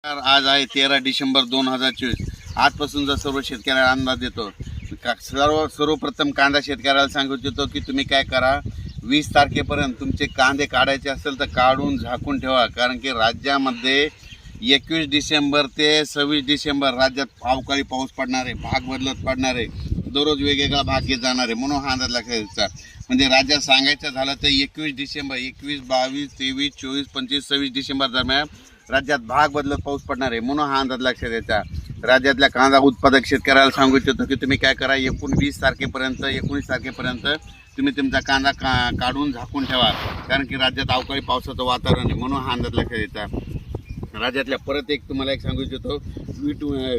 आज आहे 13 डिसेंबर 2024. आजपासूनचा सर्व शेतकऱ्याला अंदाज देतो. सर्वप्रथम कांदा शेतकऱ्याला सांगू इच्छितो की तुम्ही काय करा, 20 तारखेपर्यंत तुमचे कांदे काढायचे असेल तर काढून झाकून ठेवा. कारण की राज्यामध्ये 21 डिसेंबर ते 26 डिसेंबर राज्यात अवकाळी पाऊस पडणार आहे, भाग बदलत पडणार आहे, दररोज वेगवेगळा भाग घेत जाणार आहे. म्हणून हा अंदाज लक्षात घ्यायचा. म्हणजे राज्यात सांगायचं झालं तर 21 डिसेंबर 21, 22, 23, 24, 25, 26 डिसेंबर दरम्यान राज्यात भाग बदलत पाऊस पडणार आहे. म्हणून हा अंदाज लक्षात द्यायचा. राज्यातल्या कांदा उत्पादक शेतकऱ्याला सांगू इच्छितो की तुम्ही काय करा, 19 तारखेपर्यंत तुम्ही तुमचा कांदा काढून झाकून ठेवा. कारण की राज्यात अवकाळी पावसाचं वातावरण आहे. म्हणून हा अंदाज लक्षात द्यायचा. राज्यातल्या परत एक तुम्हाला एक सांगू इच्छितो,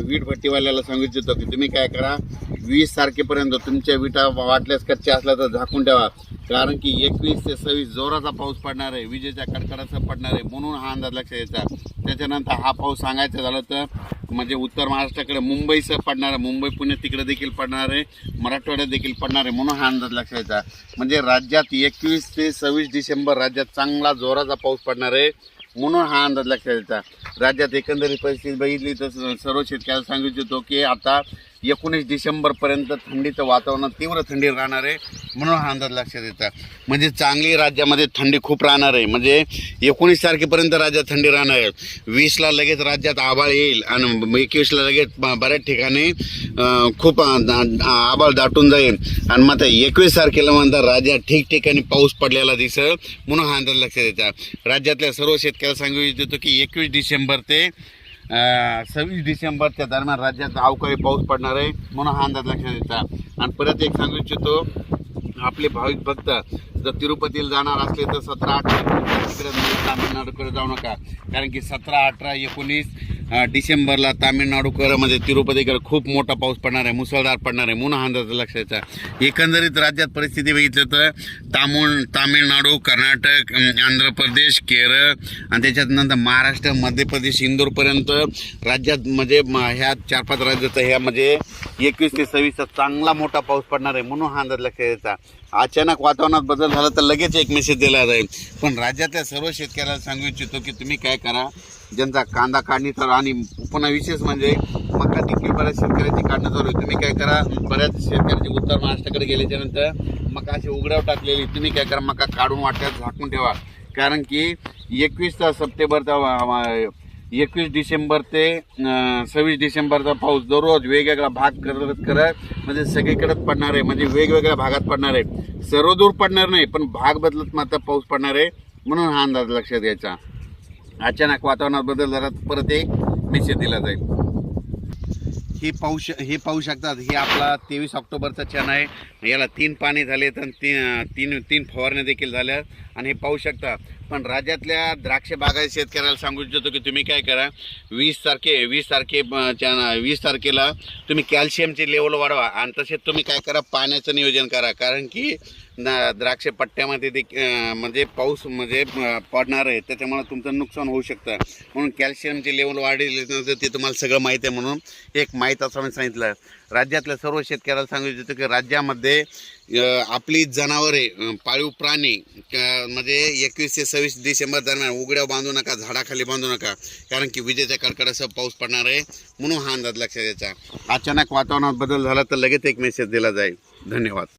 वीट भट्टीवाल्याला सांगू इच्छितो की तुम्ही काय करा, 20 तारखेपर्यंत तुमच्या विटा वाटल्यास कच्च्या असल्या तर झाकून ठेवा. कारण की 21 ते 26 जोराचा पाऊस पडणार आहे, विजेच्या कडकडाचं पडणार आहे. म्हणून हा अंदाज लक्षात द्यायचा. त्याच्यानंतर हा पाऊस सांगायचं झालं तर म्हणजे उत्तर महाराष्ट्राकडे मुंबईसह पडणार आहे, मुंबई पुणे तिकडे देखील पडणार आहे, मराठवाड्यात देखील पडणार आहे. म्हणून हा अंदाज लक्षात द्यायचा. म्हणजे राज्यात 21 ते 26 डिसेंबर राज्यात चांगला जोराचा पाऊस पडणार आहे. म्हणून हा अंदाज लक्षात द्यायचा. राज्यात एकंदरीत परिस्थिती बघितली तर सर्व शेतकऱ्याला सांगू इच्छितो की आता 19 डिसेंबरपर्यंत थंडीचं वातावरण तीव्र थंडी राहणार आहे. म्हणून हा अंदाज लक्षात द्यायचा. म्हणजे चांगली राज्यामध्ये थंडी खूप राहणार आहे. म्हणजे 19 तारखेपर्यंत राज्यात थंडी राहणार आहे. 20ला लगेच राज्यात आभाळ येईल आणि 21ला लगेच बऱ्याच ठिकाणी खूप आभाळ दाटून जाईल आणि मग 21 तारखेला म्हणतात राज्यात ठिकठिकाणी पाऊस पडलेला दिसेल. म्हणून हा अंदाज लक्षात द्यायचा. राज्यातल्या सर्व शेतकऱ्याला सांगू इच्छितो की 21 डिसेंबर ते 26 डिसेंबरच्या दरम्यान राज्यात अवकाळी पाऊस पडणार आहे. म्हणून हा अंदाज लक्षात द्यायचा. आणि परत एक सांगू इच्छितो, आपले भाविक भक्त जर तिरुपतीला जाणार असले तर 17, 18 तिकडे तामिळनाडूकडे जाऊ नका. कारण की 17, 18, 19 डिसेंबरला तामिळनाडूकडे म्हणजे तिरुपतीकडे खूप मोठा पाऊस पडणार आहे, मुसळधार पडणार आहे. म्हणून हा अंदाज लक्षात द्यायचा. एकंदरीत राज्यात परिस्थिती बघितलं तर तामिळनाडू, कर्नाटक, आंध्र प्रदेश, केरळ आणि त्याच्यानंतर महाराष्ट्र, मध्य प्रदेश, इंदोरपर्यंत राज्यात म्हणजे ह्या 4-5 राज्यात ह्या म्हणजे 21 ते 26 चांगला मोठा पाऊस पडणार आहे. म्हणून हा अंदाज लक्षात द्यायचा. अचानक वातावरणात बदल झाला तर लगेच एक मेसेज दिला जाईल. पण राज्यातल्या सर्व शेतकऱ्याला सांगू इच्छितो की तुम्ही काय करा, ज्यांचा कांदा काढणी तर आणि पुन्हा विशेष म्हणजे मका देखील बऱ्याच शेतकऱ्यांची काढणं चालू आहे. तुम्ही काय करा, बऱ्याच शेतकऱ्यांची उत्तर महाराष्ट्राकडे गेल्याच्यानंतर मका अशी उघड्यावर टाकलेली, तुम्ही काय करा मका काढून वाट्यात झाकून ठेवा. कारण की 21 सप्टेंबर 21 डिसेंबर ते 26 डिसेंबरचा पाऊस दररोज वेगवेगळा भाग करत म्हणजे सगळीकडेच पडणार आहे. म्हणजे वेगवेगळ्या भागात पडणार आहे, सर्वदूर पडणार नाही पण भाग बदलत मात्र पाऊस पडणार आहे. म्हणून हा अंदाज लक्षात घ्यायचा. अचानक वातावरणात बदल झाला तर परत एक मेसेज दिला जाईल. हे पाहू शकतात. हे आपला 23 ऑक्टोबरचा क्षण आहे. याला 3 पाणी झाले तर तीन फवारण्या देखील झाल्या आणि हे पाहू शकता. पण राज्यातल्या द्राक्ष बागायत शेतकऱ्याला सांगू इच्छितो की तुम्ही काय करा, 20 तारखेला तुम्ही कॅल्शियमची लेवल वाढवा आणि तसेच तुम्ही काय करा पाण्याचं नियोजन करा. कारण की द्राक्ष पट्ट्यामध्ये म्हणजे पाऊस म्हणजे पडणार आहे, त्याच्यामुळे तुमचं नुकसान होऊ शकतं. म्हणून कॅल्शियमची लेवल वाढली तर ते तुम्हाला सगळं माहीत आहे. म्हणून एक माहीत असं मी सांगितलं. राज्यातल्या सर्व शेतकऱ्याला सांगू इच्छितो की राज्यामध्ये आपली जनावरे, पाळीव प्राणी म्हणजे 21 ते 26 डिसेंबर दरम्यान उघड्या बांधू नका, झाडाखाली बांधू नका. कारण की विजेच्या कडकडासह पाऊस पडणार आहे. म्हणून हा अंदाज लक्षात द्यायचा. अचानक वातावरणात बदल झाला तर लगेच एक मेसेज दिला जाईल. धन्यवाद.